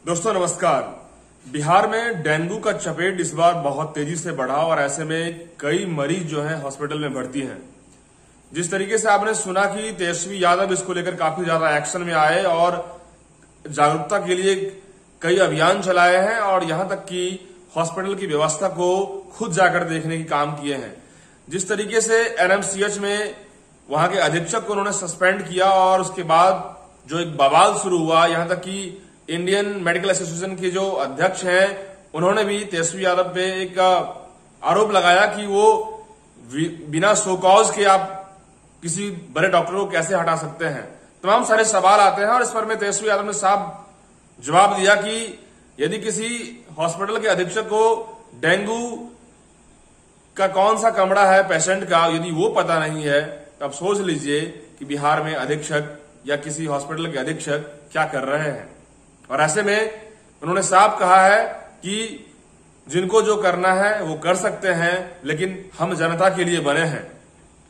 दोस्तों नमस्कार। बिहार में डेंगू का चपेट इस बार बहुत तेजी से बढ़ा और ऐसे में कई मरीज जो हैं हॉस्पिटल में भर्ती हैं। जिस तरीके से आपने सुना कि तेजस्वी यादव इसको लेकर काफी ज्यादा एक्शन में आए और जागरूकता के लिए कई अभियान चलाए हैं और यहां तक कि हॉस्पिटल की व्यवस्था को खुद जाकर देखने की काम किए हैं। जिस तरीके से एनएमसीएच में वहां के अधीक्षक को उन्होंने सस्पेंड किया और उसके बाद जो एक बवाल शुरू हुआ, यहां तक कि इंडियन मेडिकल एसोसिएशन के जो अध्यक्ष हैं उन्होंने भी तेजस्वी यादव पे एक आरोप लगाया कि वो बिना सो कॉज के आप किसी बड़े डॉक्टर को कैसे हटा सकते हैं। तमाम सारे सवाल आते हैं और इस पर में तेजस्वी यादव ने साफ जवाब दिया कि यदि किसी हॉस्पिटल के अधीक्षक को डेंगू का कौन सा कमरा है पेशेंट का, यदि वो पता नहीं है तो आप सोच लीजिए कि बिहार में अधीक्षक या किसी हॉस्पिटल के अधीक्षक क्या कर रहे हैं। और ऐसे में उन्होंने साफ कहा है कि जिनको जो करना है वो कर सकते हैं, लेकिन हम जनता के लिए बने हैं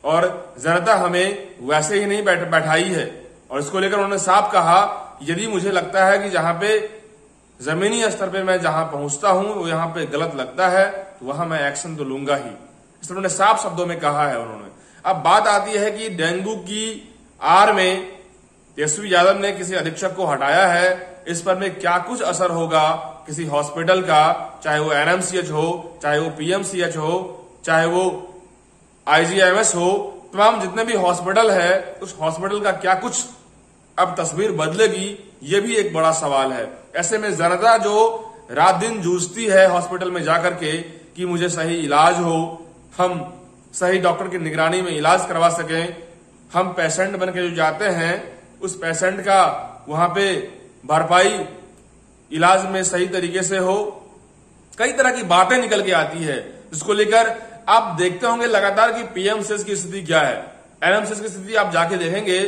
और जनता हमें वैसे ही नहीं बैठाई है। और इसको लेकर उन्होंने साफ कहा यदि मुझे लगता है कि जहां पे जमीनी स्तर पे मैं जहां पहुंचता हूं वो यहां पे गलत लगता है तो वहां मैं एक्शन तो लूंगा ही। इस उन्होंने साफ शब्दों में कहा है उन्होंने। अब बात आती है कि डेंगू की आड़ में तेजस्वी यादव ने किसी अधीक्षक को हटाया है, इस पर में क्या कुछ असर होगा किसी हॉस्पिटल का, चाहे वो एनएमसीएच हो, चाहे वो पीएमसीएच हो, चाहे वो आईजीएमएस हो, तमाम जितने भी हॉस्पिटल है उस हॉस्पिटल का क्या कुछ अब तस्वीर बदलेगी, ये भी एक बड़ा सवाल है। ऐसे में जनता जो रात दिन जूझती है हॉस्पिटल में जाकर के कि मुझे सही इलाज हो, हम सही डॉक्टर की निगरानी में इलाज करवा सकें, हम पेशेंट बन के जो जाते हैं उस पेशेंट का वहां पे भरपाई इलाज में सही तरीके से हो, कई तरह की बातें निकल के आती है जिसको लेकर आप देखते होंगे लगातार कि पीएमसीएच की स्थिति क्या है, एनएमसीएच की स्थिति आप जाके देखेंगे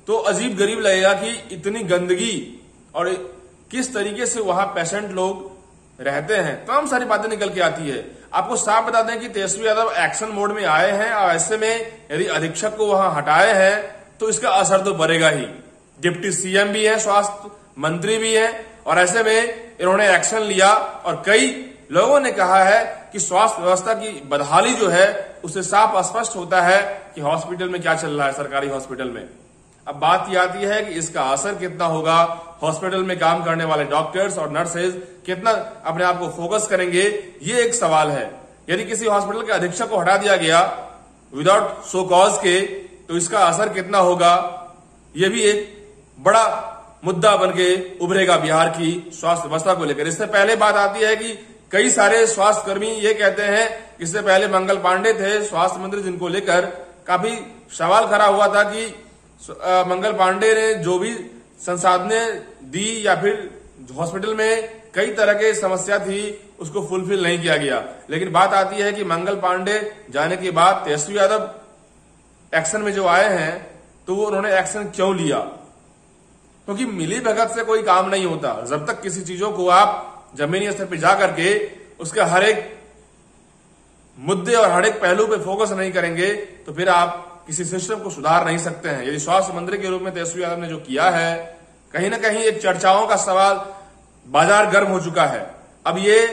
तो अजीब गरीब लगेगा कि इतनी गंदगी और किस तरीके से वहां पेशेंट लोग रहते हैं। तमाम सारी बातें निकल के आती है। आपको साफ बता दें कि तेजस्वी यादव एक्शन मोड में आए हैं और ऐसे में यदि अधीक्षक को वहां हटाए हैं तो इसका असर तो बढ़ेगा ही। डिप्टी सीएम भी है, स्वास्थ्य मंत्री भी है और ऐसे में इन्होंने एक्शन लिया और कई लोगों ने कहा है कि स्वास्थ्य व्यवस्था की बदहाली जो है उससे साफ स्पष्ट होता है कि हॉस्पिटल में क्या चल रहा है, सरकारी हॉस्पिटल में। अब बात यह आती है कि इसका असर कितना होगा, हॉस्पिटल में काम करने वाले डॉक्टर्स और नर्सेज कितना अपने आप को फोकस करेंगे, ये एक सवाल है। यदि किसी हॉस्पिटल के अधीक्षक को हटा दिया गया विदाउट सो कॉज के तो इसका असर कितना होगा, यह भी एक बड़ा मुद्दा बन के उभरेगा बिहार की स्वास्थ्य व्यवस्था को लेकर। इससे पहले बात आती है कि कई सारे स्वास्थ्य कर्मी ये कहते हैं, इससे पहले मंगल पांडे थे स्वास्थ्य मंत्री, जिनको लेकर काफी सवाल खड़ा हुआ था कि मंगल पांडे ने जो भी संसाधनें दी या फिर हॉस्पिटल में कई तरह की समस्या थी उसको फुलफिल नहीं किया गया। लेकिन बात आती है कि मंगल पांडे जाने के बाद तेजस्वी यादव एक्शन में जो आए हैं तो वो उन्होंने एक्शन क्यों लिया, क्योंकि मिली भगत से कोई काम नहीं होता। जब तक किसी चीजों को आप जमीनी स्तर पर जाकर के उसके हर एक मुद्दे और हर एक पहलू पे फोकस नहीं करेंगे तो फिर आप किसी सिस्टम को सुधार नहीं सकते हैं। यदि स्वास्थ्य मंत्री के रूप में तेजस्वी यादव ने जो किया है, कहीं ना कहीं एक चर्चाओं का सवाल, बाजार गर्म हो चुका है। अब ये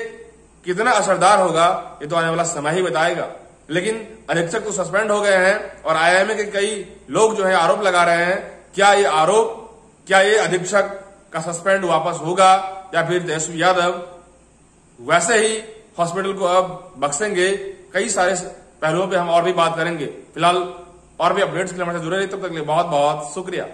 कितना असरदार होगा ये तो आने वाला समय ही बताएगा। लेकिन अधीक्षक तो सस्पेंड हो गए हैं और आईएमए के कई लोग जो है आरोप लगा रहे हैं। क्या ये अधीक्षक का सस्पेंड वापस होगा या फिर तेजस्वी यादव वैसे ही हॉस्पिटल को अब बख्शेंगे? कई सारे पहलुओं पे हम और भी बात करेंगे। फिलहाल और भी अपडेट्स के लिए हमारे साथ जुड़े रहिए। तब तक के लिए बहुत बहुत शुक्रिया।